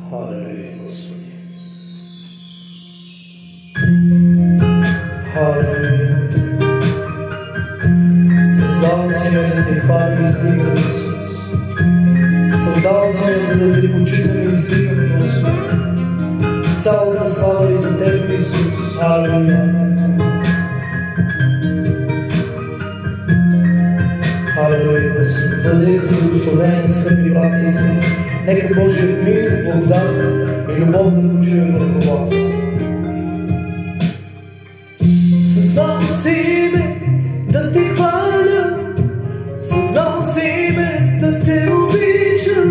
Халелуя, Господи. Халелуя. Създал си ме да те хваля и издигам, Исус. Създал си ме, за да те почитам и издигам, Господи. Цялата слава и за Теб, Исус. Халелуя. Халелуя, Господи. Бъдете благословени, скъпи брати и сестри. Нека Божият мир, благодат и любов да почива върху вас. Създал си ме да те хваля, създал си ме да те обичам,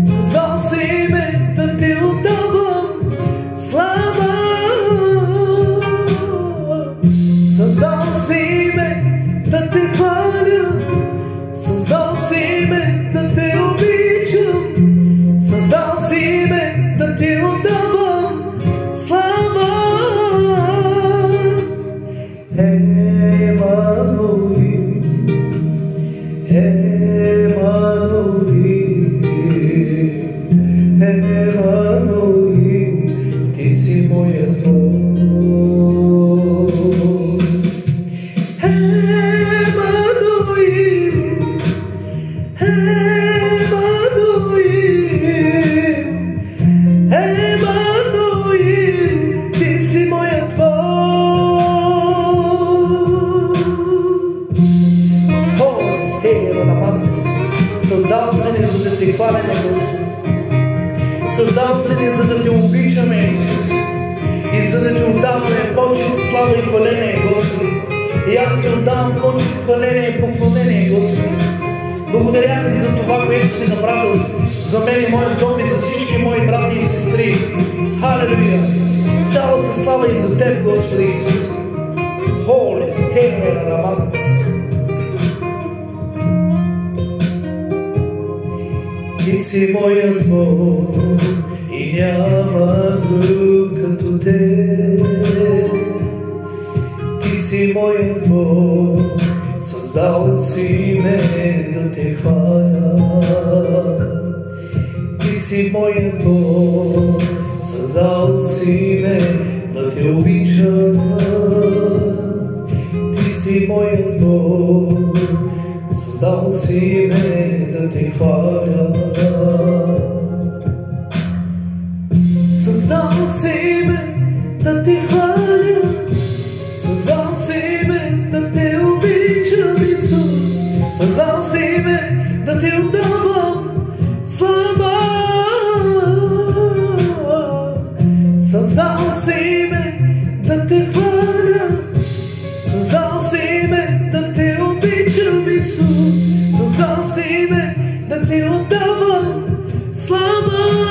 създал си ме да те отдавам слава. Създал си ме да те хваля, създал си ме да те обичам, създал си ме да ти отдавам слава. Емануил, Емануил, Емануил, ти си моят Бог. Емануил, Емануил, ти си моят Бог. Създал се ни, за да те хваляме, Господи. Създал се ни, за да те обичаме, Исус. И за да те отдаваме почет, слава и хваление, Господи. И аз ти отдавам почет, хваление и поклонение, Господи. Благодаря ти за това, което си направил за мен и моят дом и за всички мои брати и сестри. Халелуя! Цялата слава и за Теб, Господи Исус. Holy Spirit, Рамантас. Ти си моят Бог и няма друг като Теб. Ти си моят Бог, създал си ме да те хваля. Ти си моят Бог, създал си ме да те обичам. Ти си моят Бог, създал си ме да те хваля. Създал си ме да те хваля, създал си ме да те обичам, Исус. Създал си ме да те отдавам слава. Създал си ме да те хваля, създал си ме да те обичам, Исус. Създал си ме да те отдавам слава.